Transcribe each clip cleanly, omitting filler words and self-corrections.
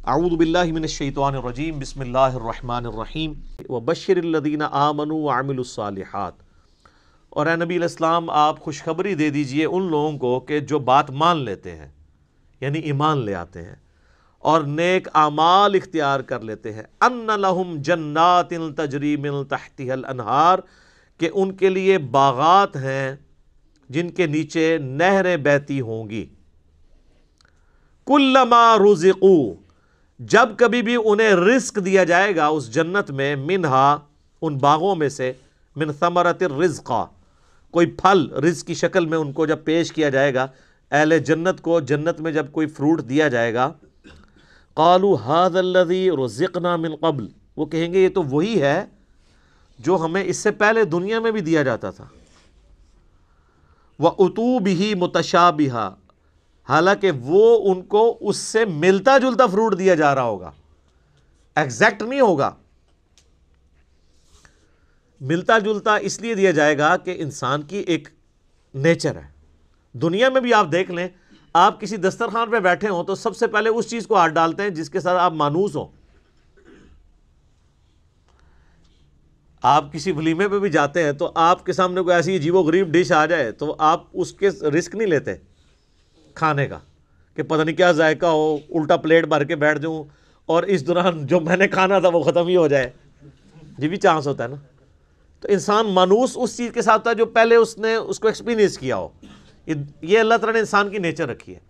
اعوذ باللہ من الشیطان الرجیم بسم اللہ الرحمن الرحیم وبشر الذین آمنوا وعملوا الصالحات۔ اور اے نبی علیہ السلام آپ خوشخبری دے دیجئے ان لوگوں کو کہ جو بات مان لیتے ہیں، یعنی ایمان لے آتے ہیں اور نیک اعمال اختیار کر لیتے ہیں، ان لہم جنات تجری من تحتها الانہار، کہ ان کے لیے باغات ہیں جن کے نیچے نہریں بہتی ہوں گی۔ کلما رزقوا، جب کبھی بھی انہیں رزق دیا جائے گا اس جنت میں، منہا ان باغوں میں سے، من ثمرۃ الرزق، کوئی پھل رزق کی شکل میں ان کو جب پیش کیا جائے گا، اہل جنت کو جنت میں جب کوئی فروٹ دیا جائے گا، قالوا ھذا الذی رزقنا من قبل، وہ کہیں گے یہ تو وہی ہے جو ہمیں اس سے پہلے دنیا میں بھی دیا جاتا تھا۔ وَأُتُوا بِهِ مُتَشَابِهًا، حالانکہ وہ ان کو اس سے ملتا جلتا فروٹ دیا جا رہا ہوگا، ایگزیکٹ نہیں ہوگا۔ ملتا جلتا اس لیے دیا جائے گا کہ انسان کی ایک نیچر ہے۔ دنیا میں بھی آپ دیکھ لیں، آپ کسی دسترخوان پہ بیٹھے ہوں تو سب سے پہلے اس چیز کو ہاتھ ڈالتے ہیں جس کے ساتھ آپ مانوس ہوں۔ آپ کسی ولیمے پہ بھی جاتے ہیں تو آپ کے سامنے کوئی ایسی عجیب و غریب ڈش آ جائے تو آپ اس کے رسک نہیں لیتے کھانے کا، کہ پتہ نہیں کیا ذائقہ ہو، الٹا پلیٹ بھر کے بیٹھ جاؤں اور اس دوران جو میں نے کھانا تھا وہ ختم ہی ہو جائے، یہ بھی چانس ہوتا ہے نا۔ تو انسان مانوس اس چیز کے ساتھ ہوتا ہے جو پہلے اس نے اس کو ایکسپیرینس کیا ہو۔ یہ اللہ تعالیٰ نے انسان کی نیچر رکھی ہے۔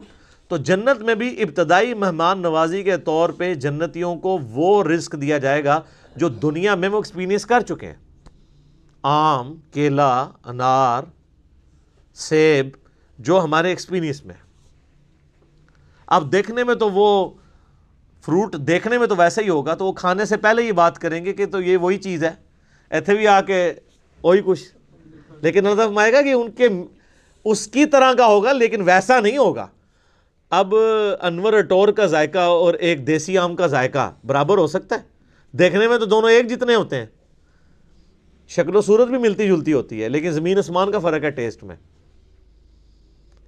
تو جنت میں بھی ابتدائی مہمان نوازی کے طور پہ جنتیوں کو وہ رزق دیا جائے گا جو دنیا میں وہ ایکسپیرینس کر چکے ہیں۔ آم، کیلا، انار، سیب، جو ہمارے ایکسپیرینس میں۔ اب دیکھنے میں تو وہ فروٹ دیکھنے میں تو ویسا ہی ہوگا، تو وہ کھانے سے پہلے ہی بات کریں گے کہ تو یہ وہی چیز ہے، ایتھے بھی آ کے وہی کچھ، لیکن اللہ فرمائے گا کہ ان کے اس کی طرح کا ہوگا لیکن ویسا نہیں ہوگا۔ اب انور اٹور کا ذائقہ اور ایک دیسی آم کا ذائقہ برابر ہو سکتا ہے؟ دیکھنے میں تو دونوں ایک جتنے ہوتے ہیں، شکل و صورت بھی ملتی جلتی ہوتی ہے، لیکن زمین آسمان کا فرق ہے ٹیسٹ میں۔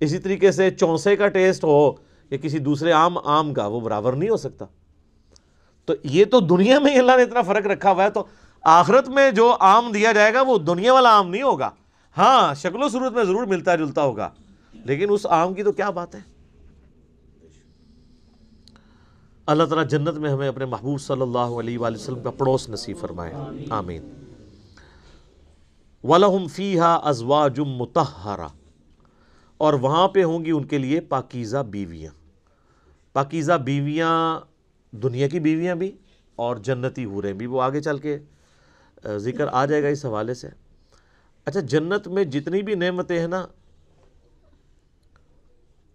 اسی طریقے سے چونسے کا ٹیسٹ ہو یا کسی دوسرے آم کا، وہ برابر نہیں ہو سکتا۔ تو یہ تو دنیا میں ہی اللہ نے اتنا فرق رکھا ہوا ہے، تو آخرت میں جو آم دیا جائے گا وہ دنیا والا آم نہیں ہوگا۔ ہاں شکل و صورت میں ضرور ملتا جلتا ہوگا، لیکن اس آم کی تو کیا بات ہے۔ اللہ تعالیٰ جنت میں ہمیں اپنے محبوب صلی اللہ علیہ وآلہ وسلم کا پڑوس نصیب فرمائے، آمین۔ وَلَهُمْ فِيهَا أَزْوَاجٌ مُطَهَّرَةٌ، اور وہاں پہ ہوں گی ان کے لیے پاکیزہ بیویاں۔ پاکیزہ بیویاں دنیا کی بیویاں بھی اور جنتی حوریں بھی، وہ آگے چل کے ذکر آ جائے گا اس حوالے سے۔ اچھا، جنت میں جتنی بھی نعمتیں ہیں نا،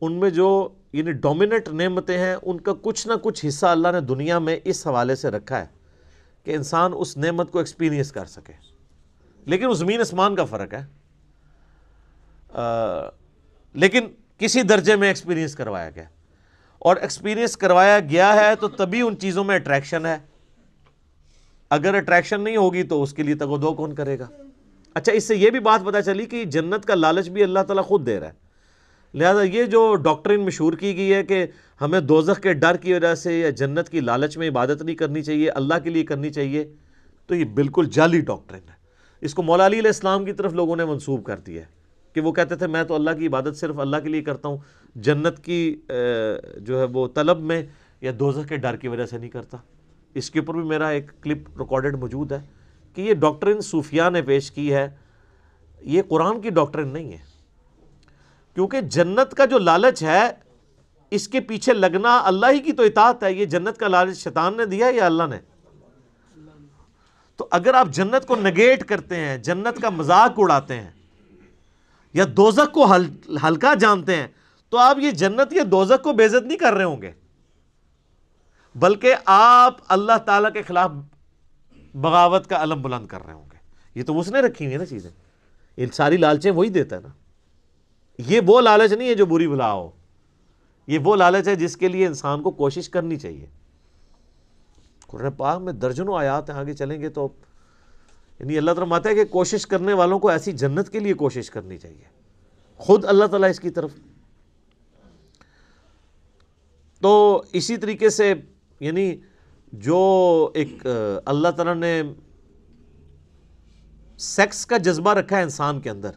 ان میں جو یعنی ڈومیننٹ نعمتیں ہیں، ان کا کچھ نہ کچھ حصہ اللہ نے دنیا میں اس حوالے سے رکھا ہے کہ انسان اس نعمت کو ایکسپیرینس کر سکے، لیکن وہ زمین آسمان کا فرق ہے۔ لیکن کسی درجے میں ایکسپیرینس کروایا گیا، اور ایکسپیرینس کروایا گیا ہے تو تبھی ان چیزوں میں اٹریکشن ہے۔ اگر اٹریکشن نہیں ہوگی تو اس کے لیے تگ و دو کون کرے گا۔ اچھا، اس سے یہ بھی بات پتہ چلی کہ جنت کا لالچ بھی اللہ تعالیٰ خود دے رہا ہے۔ لہذا یہ جو ڈاکٹرین مشہور کی گئی ہے کہ ہمیں دوزخ کے ڈر کی وجہ سے یا جنت کی لالچ میں عبادت نہیں کرنی چاہیے، اللہ کے لیے کرنی چاہیے، تو یہ بالکل جعلی ڈاکٹرین ہے۔ اس کو مولا علی علیہ السلام کی طرف لوگوں نے منسوب کر دیا ہے کہ وہ کہتے تھے میں تو اللہ کی عبادت صرف اللہ کے لیے کرتا ہوں، جنت کی جو ہے وہ طلب میں یا دوزخ کے ڈر کی وجہ سے نہیں کرتا۔ اس کے اوپر بھی میرا ایک کلپ ریکارڈڈ موجود ہے کہ یہ ڈاکٹرین صوفیاء نے پیش کی ہے، یہ قرآن کی ڈاکٹرین نہیں ہے۔ کیونکہ جنت کا جو لالچ ہے، اس کے پیچھے لگنا اللہ ہی کی تو اطاعت ہے۔ یہ جنت کا لالچ شیطان نے دیا یا اللہ نے؟ تو اگر آپ جنت کو نگیٹ کرتے ہیں، جنت کا مذاق اڑاتے ہیں یا دوزخ کو ہلکا جانتے ہیں، تو آپ یہ جنت یا دوزخ کو بے عزت نہیں کر رہے ہوں گے، بلکہ آپ اللہ تعالیٰ کے خلاف بغاوت کا علم بلند کر رہے ہوں گے۔ یہ تو اس نے رکھی ہوئی ہے نا چیزیں، یہ ساری لالچیں وہی دیتا ہے نا۔ یہ وہ لالچ نہیں ہے جو بری بلا ہو، یہ وہ لالچ ہے جس کے لیے انسان کو کوشش کرنی چاہیے۔ قرآن پاک میں درجنوں آیات ہیں، آگے چلیں گے تو یعنی اللہ تعالیٰ فرماتا ہے کہ کوشش کرنے والوں کو ایسی جنت کے لیے کوشش کرنی چاہیے، خود اللہ تعالیٰ اس کی طرف۔ تو اسی طریقے سے یعنی جو ایک اللہ تعالیٰ نے سیکس کا جذبہ رکھا ہے انسان کے اندر،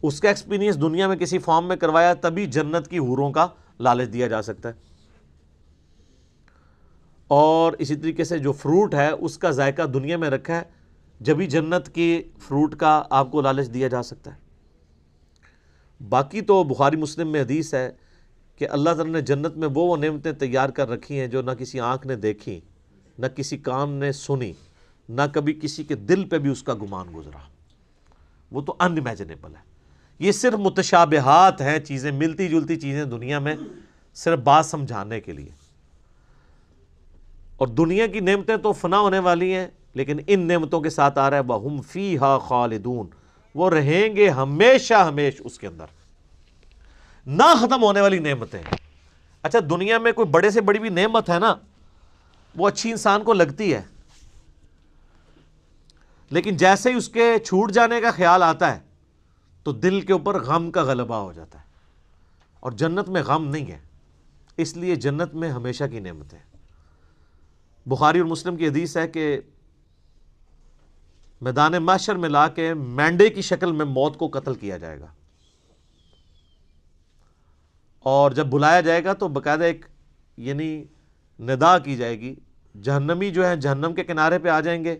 اس کا ایکسپیرینس دنیا میں کسی فارم میں کروایا، تبھی جنت کی حوروں کا لالچ دیا جا سکتا ہے۔ اور اسی طریقے سے جو فروٹ ہے اس کا ذائقہ دنیا میں رکھا ہے، جبھی جنت کی فروٹ کا آپ کو لالچ دیا جا سکتا ہے۔ باقی تو بخاری مسلم میں حدیث ہے کہ اللہ تعالیٰ نے جنت میں وہ نعمتیں تیار کر رکھی ہیں جو نہ کسی آنکھ نے دیکھی، نہ کسی کان نے سنی، نہ کبھی کسی کے دل پہ بھی اس کا گمان گزرا۔ وہ تو ان امیجنیبل ہے۔ یہ صرف متشابہات ہیں، چیزیں ملتی جلتی چیزیں دنیا میں، صرف بات سمجھانے کے لیے۔ اور دنیا کی نعمتیں تو فنا ہونے والی ہیں، لیکن ان نعمتوں کے ساتھ آ رہا ہے وَهُمْ فِيهَا خَالِدُونَ، وہ رہیں گے ہمیشہ ہمیش اس کے اندر، نہ ختم ہونے والی نعمتیں۔ اچھا دنیا میں کوئی بڑے سے بڑی بھی نعمت ہے نا، وہ اچھی انسان کو لگتی ہے، لیکن جیسے ہی اس کے چھوٹ جانے کا خیال آتا ہے تو دل کے اوپر غم کا غلبہ ہو جاتا ہے، اور جنت میں غم نہیں ہے، اس لیے جنت میں ہمیشہ کی نعمتیں۔ بخاری اور مسلم کی حدیث ہے کہ میدان محشر میں لا کے مینڈے کی شکل میں موت کو قتل کیا جائے گا، اور جب بلایا جائے گا تو باقاعدہ ایک یعنی ندا کی جائے گی، جہنمی جو ہے جہنم کے کنارے پہ آ جائیں گے،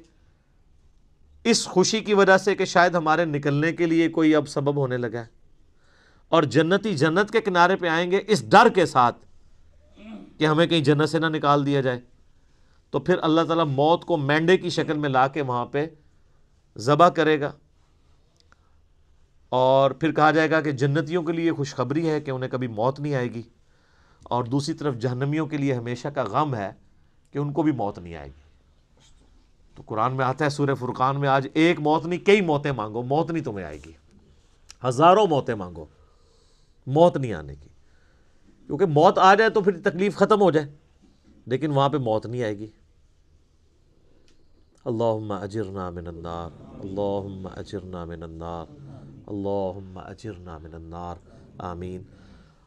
اس خوشی کی وجہ سے کہ شاید ہمارے نکلنے کے لیے کوئی اب سبب ہونے لگا ہے، اور جنتی جنت کے کنارے پہ آئیں گے اس ڈر کے ساتھ کہ ہمیں کہیں جنت سے نہ نکال دیا جائے۔ تو پھر اللہ تعالیٰ موت کو مینڈے کی شکل میں لا کے وہاں پہ ذبح کرے گا، اور پھر کہا جائے گا کہ جنتیوں کے لیے خوشخبری ہے کہ انہیں کبھی موت نہیں آئے گی، اور دوسری طرف جہنمیوں کے لیے ہمیشہ کا غم ہے کہ ان کو بھی موت نہیں آئے گی۔ تو قرآن میں آتا ہے سورہ فرقان میں، آج ایک موت نہیں کئی موتیں مانگو، موت نہیں تمہیں آئے گی، ہزاروں موتیں مانگو، موت نہیں آنے کی، کیونکہ موت آ جائے تو پھر تکلیف ختم ہو جائے، لیکن وہاں پہ موت نہیں آئے گی۔ اللہم اجرنا من النار، اللہم اجرنا من النار، اللہم اجرنا من النار، آمین۔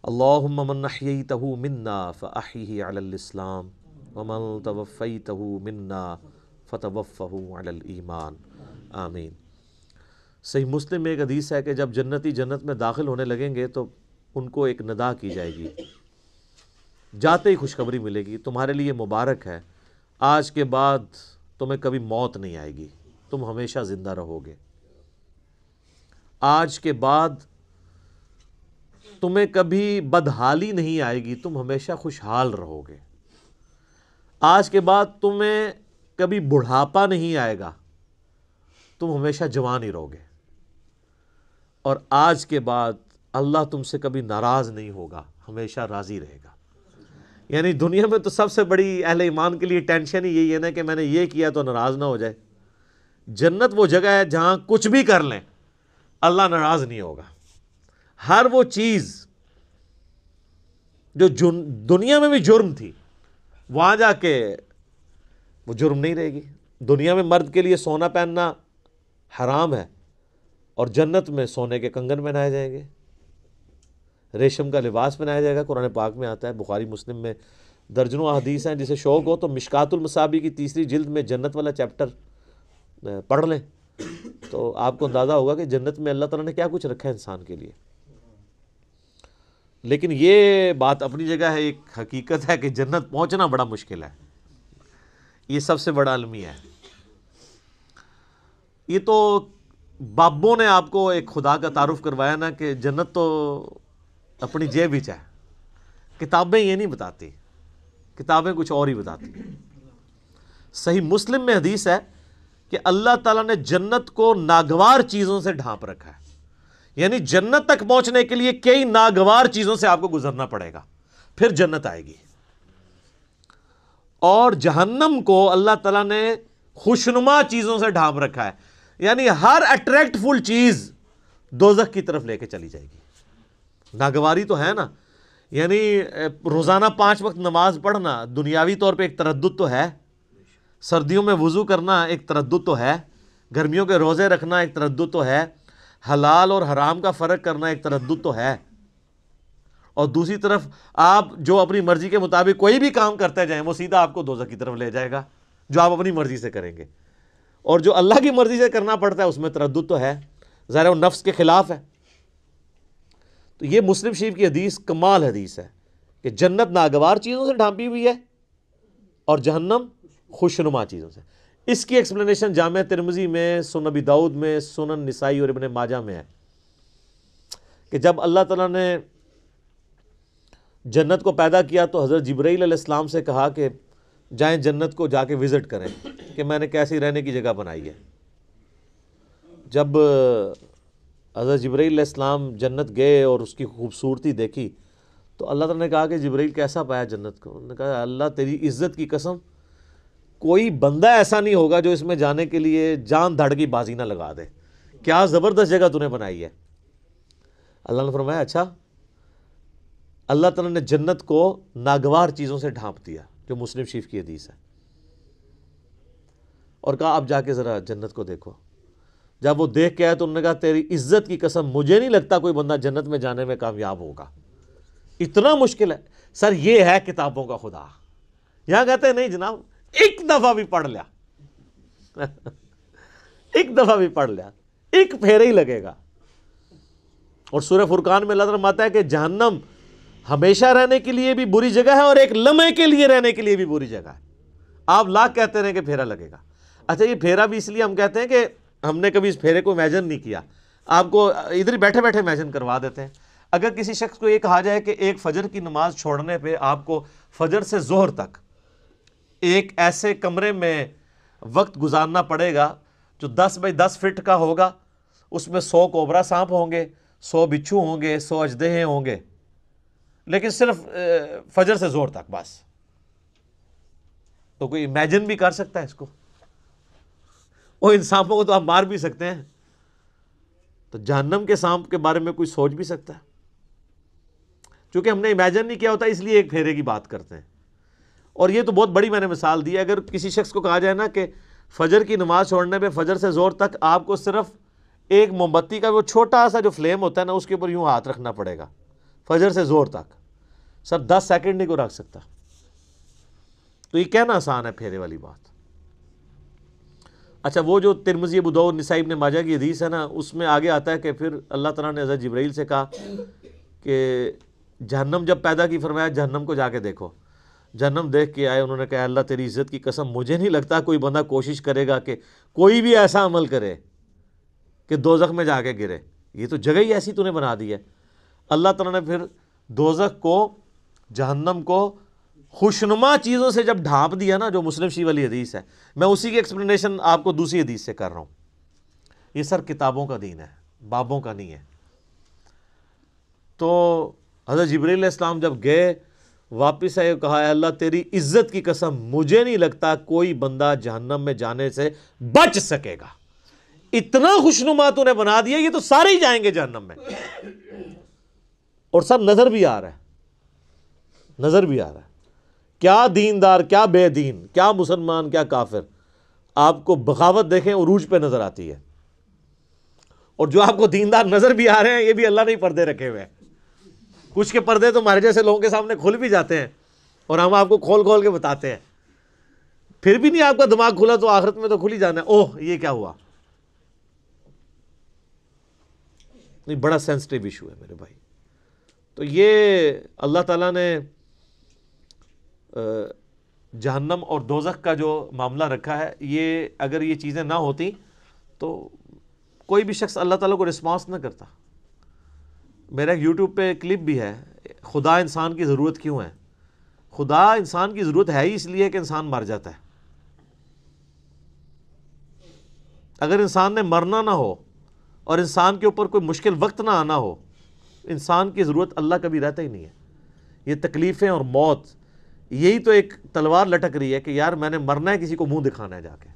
اللہم من احییتہ منا فاحیہ علی الاسلام، ومن توفیتہ منا فتوفہ علی الایمان، آمین۔ صحیح مسلم میں ایک حدیث ہے کہ جب جنتی جنت میں داخل ہونے لگیں گے تو ان کو ایک ندا کی جائے گی، جاتے ہی خوشخبری ملے گی، تمہارے لیے مبارک ہے، آج کے بعد تمہیں کبھی موت نہیں آئے گی، تم ہمیشہ زندہ رہو گے، آج کے بعد تمہیں کبھی بدحالی نہیں آئے گی، تم ہمیشہ خوشحال رہو گے، آج کے بعد تمہیں کبھی بڑھاپا نہیں آئے گا، تم ہمیشہ جوان ہی رہو گے، اور آج کے بعد اللہ تم سے کبھی ناراض نہیں ہوگا، ہمیشہ راضی رہے گا۔ یعنی دنیا میں تو سب سے بڑی اہل ایمان کے لیے ٹینشن ہی یہی ہے نا کہ میں نے یہ کیا تو ناراض نہ ہو جائے۔ جنت وہ جگہ ہے جہاں کچھ بھی کر لیں اللہ ناراض نہیں ہوگا، ہر وہ چیز جو دنیا میں بھی جرم تھی وہاں جا کے وہ جرم نہیں رہے گی۔ دنیا میں مرد کے لیے سونا پہننا حرام ہے، اور جنت میں سونے کے کنگن پہنائے جائیں گے، ریشم کا لباس پہنایا جائے گا۔ قرآن پاک میں آتا ہے، بخاری مسلم میں درجنوں احادیث ہیں، جسے شوق ہو تو مشکات المصابیح کی 3 جلد میں جنت والا چیپٹر پڑھ لیں تو آپ کو اندازہ ہوگا کہ جنت میں اللہ تعالیٰ نے کیا کچھ رکھا ہے انسان کے لیے۔ لیکن یہ بات اپنی جگہ ہے، ایک حقیقت ہے کہ جنت پہنچنا بڑا مشکل ہے، یہ سب سے بڑا المیہ ہے۔ یہ تو بابوں نے آپ کو ایک خدا کا تعارف کروایا نا کہ جنت تو اپنی جیب ہی چاہے، کتابیں یہ نہیں بتاتی، کتابیں کچھ اور ہی بتاتی۔ صحیح مسلم میں حدیث ہے کہ اللہ تعالیٰ نے جنت کو ناگوار چیزوں سے ڈھانپ رکھا ہے، یعنی جنت تک پہنچنے کے لیے کئی ناگوار چیزوں سے آپ کو گزرنا پڑے گا، پھر جنت آئے گی۔ اور جہنم کو اللہ تعالیٰ نے خوشنما چیزوں سے ڈھانپ رکھا ہے، یعنی ہر اٹریکٹ فل چیز دوزخ کی طرف لے کے چلی جائے گی۔ ناگواری تو ہے نا، یعنی روزانہ 5 وقت نماز پڑھنا دنیاوی طور پہ ایک تردد تو ہے، سردیوں میں وضو کرنا ایک تردد تو ہے، گرمیوں کے روزے رکھنا ایک تردد تو ہے، حلال اور حرام کا فرق کرنا ایک تردد تو ہے، اور دوسری طرف آپ جو اپنی مرضی کے مطابق کوئی بھی کام کرتے جائیں وہ سیدھا آپ کو دوزخ کی طرف لے جائے گا، جو آپ اپنی مرضی سے کریں گے. اور جو اللہ کی مرضی سے کرنا پڑتا ہے اس میں تردد تو ہے، ظاہر وہ نفس کے خلاف ہے. تو یہ مسلم شریف کی حدیث کمال حدیث ہے کہ جنت ناگوار چیزوں سے ڈھانپی ہوئی ہے اور جہنم خوشنما چیزوں سے. اس کی ایکسپلینیشن جامع ترمذی میں، سنن ابی داؤد میں، سنن نسائی اور ابن ماجہ میں ہے کہ جب اللہ تعالیٰ نے جنت کو پیدا کیا تو حضرت جبرائیل علیہ السلام سے کہا کہ جائیں جنت کو جا کے وزٹ کریں کہ میں نے کیسی رہنے کی جگہ بنائی ہے. جب حضرت جبرائیل علیہ السلام جنت گئے اور اس کی خوبصورتی دیکھی تو اللہ تعالیٰ نے کہا کہ جبرائیل کیسا پایا جنت کو؟ انہوں نے کہا اللہ تیری عزت کی قسم کوئی بندہ ایسا نہیں ہوگا جو اس میں جانے کے لیے جان دھڑ کی بازی نہ لگا دے، کیا زبردست جگہ تو نے بنائی ہے. اللہ نے فرمایا اچھا. اللہ تعالیٰ نے جنت کو ناگوار چیزوں سے ڈھانپ دیا، جو مسلم شریف کی حدیث ہے، اور کہا اب جا کے ذرا جنت کو دیکھو. جب وہ دیکھ کے آئے تو انہوں نے کہا تیری عزت کی قسم مجھے نہیں لگتا کوئی بندہ جنت میں جانے میں کامیاب ہوگا، اتنا مشکل ہے. سر یہ ہے کتابوں کا خدا. یہاں کہتے ہیں نہیں جناب ایک دفعہ بھی پڑھ لیا ایک دفعہ بھی پڑھ لیا ایک پھیرے ہی لگے گا. اور سورہ فرقان میں اللہ تعالیٰ فرماتا ہے کہ جہنم ہمیشہ رہنے کے لیے بھی بری جگہ ہے اور ایک لمحے کے لیے رہنے کے لیے بھی بری جگہ ہے. آپ لاکھ کہتے رہیں کہ پھیرا لگے گا. اچھا یہ پھیرا بھی اس لیے ہم کہتے ہیں کہ ہم نے کبھی اس پھیرے کو امیجن نہیں کیا، آپ کو ادھر بیٹھے بیٹھے امیجن کروا دیتے ہیں. اگر کسی شخص کو یہ کہا جائے کہ ایک فجر کی نماز چھوڑنے پہ آپ کو فجر سے ظہر تک ایک ایسے کمرے میں وقت گزارنا پڑے گا جو 10 بائی 10 فٹ کا ہوگا، اس میں 100 کوبرا سانپ ہوں گے، 100 بچھو ہوں گے، 100 اژدہے ہوں گے، لیکن صرف فجر سے ظہر تک بس، تو کوئی امیجن بھی کر سکتا ہے اس کو؟ وہ ان سانپوں کو تو آپ مار بھی سکتے ہیں، تو جہنم کے سانپ کے بارے میں کوئی سوچ بھی سکتا ہے؟ چونکہ ہم نے امیجن نہیں کیا ہوتا اس لیے ایک پھیرے کی بات کرتے ہیں. اور یہ تو بہت بڑی میں نے مثال دی ہے. اگر کسی شخص کو کہا جائے نا کہ فجر کی نماز چھوڑنے پہ فجر سے ظہر تک آپ کو صرف ایک موم بتی کا وہ چھوٹا سا جو فلیم ہوتا ہے نا اس کے اوپر یوں ہاتھ رکھنا پڑے گا فجر سے ظہر تک، سر 10 سیکنڈ نہیں کو رکھ سکتا. تو یہ کہنا آسان ہے پھیرے والی بات. اچھا وہ جو ترمذی ابو داؤد نسائی ابن ماجہ کی حدیث ہے نا اس میں آگے آتا ہے کہ پھر اللہ تعالیٰ نے حضرت جبرائیل سے کہا کہ جہنم جب پیدا کی فرمایا جہنم کو جا کے دیکھو. جہنم دیکھ کے آئے، انہوں نے کہا اللہ تیری عزت کی قسم مجھے نہیں لگتا کوئی بندہ کوشش کرے گا کہ کوئی بھی ایسا عمل کرے کہ دوزخ میں جا کے گرے، یہ تو جگہ ہی ایسی تو نے بنا دی ہے. اللہ تعالیٰ نے پھر دوزخ کو جہنم کو خوشنما چیزوں سے جب ڈھانپ دیا نا، جو مسلم شریف والی حدیث ہے، میں اسی کی ایکسپلینیشن آپ کو دوسری حدیث سے کر رہا ہوں. یہ سر کتابوں کا دین ہے، بابوں کا نہیں ہے. تو حضرت جبرائیل علیہ السلام جب گئے واپس آئے، کہا اے اللہ تیری عزت کی قسم مجھے نہیں لگتا کوئی بندہ جہنم میں جانے سے بچ سکے گا، اتنا خوشنما تو نے بنا دیا، یہ تو سارے ہی جائیں گے جہنم میں. اور سب نظر بھی آ رہا ہے، نظر بھی آ رہا ہے کیا دیندار، کیا بے دین، کیا مسلمان، کیا کافر. آپ کو بغاوت دیکھیں عروج پہ نظر آتی ہے. اور جو آپ کو دیندار نظر بھی آ رہے ہیں یہ بھی اللہ نے پردے رکھے ہوئے ہیں. کچھ کے پردے تو ہمارے جیسے لوگوں کے سامنے کھل بھی جاتے ہیں اور ہم آپ کو کھول کھول کے بتاتے ہیں، پھر بھی نہیں آپ کا دماغ کھلا تو آخرت میں تو کھل ہی جانا ہے. اوہ یہ کیا ہوا. نہیں بڑا سینسٹیو ایشو ہے میرے بھائی. تو یہ اللہ تعالیٰ نے جہنم اور دوزخ کا جو معاملہ رکھا ہے، یہ اگر یہ چیزیں نہ ہوتی تو کوئی بھی شخص اللہ تعالیٰ کو رسپانس نہ کرتا. میرا ایک یوٹیوب پہ کلپ بھی ہے، خدا انسان کی ضرورت کیوں ہے. خدا انسان کی ضرورت ہے ہی اس لیے کہ انسان مر جاتا ہے. اگر انسان نے مرنا نہ ہو اور انسان کے اوپر کوئی مشکل وقت نہ آنا ہو، انسان کی ضرورت اللہ کبھی رہتا ہی نہیں ہے. یہ تکلیفیں اور موت یہی تو ایک تلوار لٹک رہی ہے کہ یار میں نے مرنا ہے، کسی کو منہ دکھانا ہے جا کے.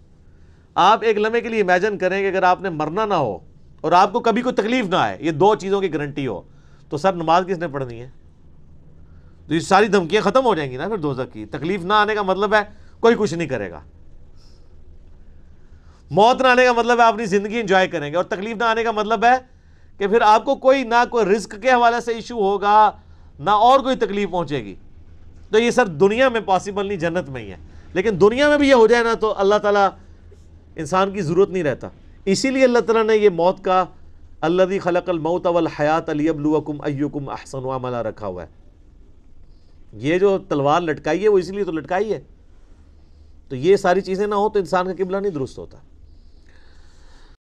آپ ایک لمحے کے لیے امیجن کریں کہ اگر آپ نے مرنا نہ ہو اور آپ کو کبھی کوئی تکلیف نہ آئے، یہ دو چیزوں کی گارنٹی ہو، تو سر نماز کس نے پڑھنی ہے؟ تو یہ ساری دھمکیاں ختم ہو جائیں گی نا پھر دوزخ کی. تکلیف نہ آنے کا مطلب ہے کوئی کچھ نہیں کرے گا. موت نہ آنے کا مطلب ہے آپ اپنی زندگی انجوائے کریں گے. اور تکلیف نہ آنے کا مطلب ہے کہ پھر آپ کو کوئی نہ کوئی رزق کے حوالے سے ایشو ہوگا، نہ اور کوئی تکلیف پہنچے گی. تو یہ سر دنیا میں پاسبل نہیں، جنت میں ہی ہے. لیکن دنیا میں بھی یہ ہو جائے نا تو اللہ تعالیٰ انسان کی ضرورت نہیں رہتا. اسی لیے اللہ تعالیٰ نے یہ موت کا الذی خلق الموت والحیات لیبلوکم ایکم احسن عملا رکھا ہوا ہے. یہ جو تلوار لٹکائی ہے وہ اسی لیے تو لٹکائی ہے. تو یہ ساری چیزیں نہ ہو تو انسان کا قبلہ نہیں درست ہوتا.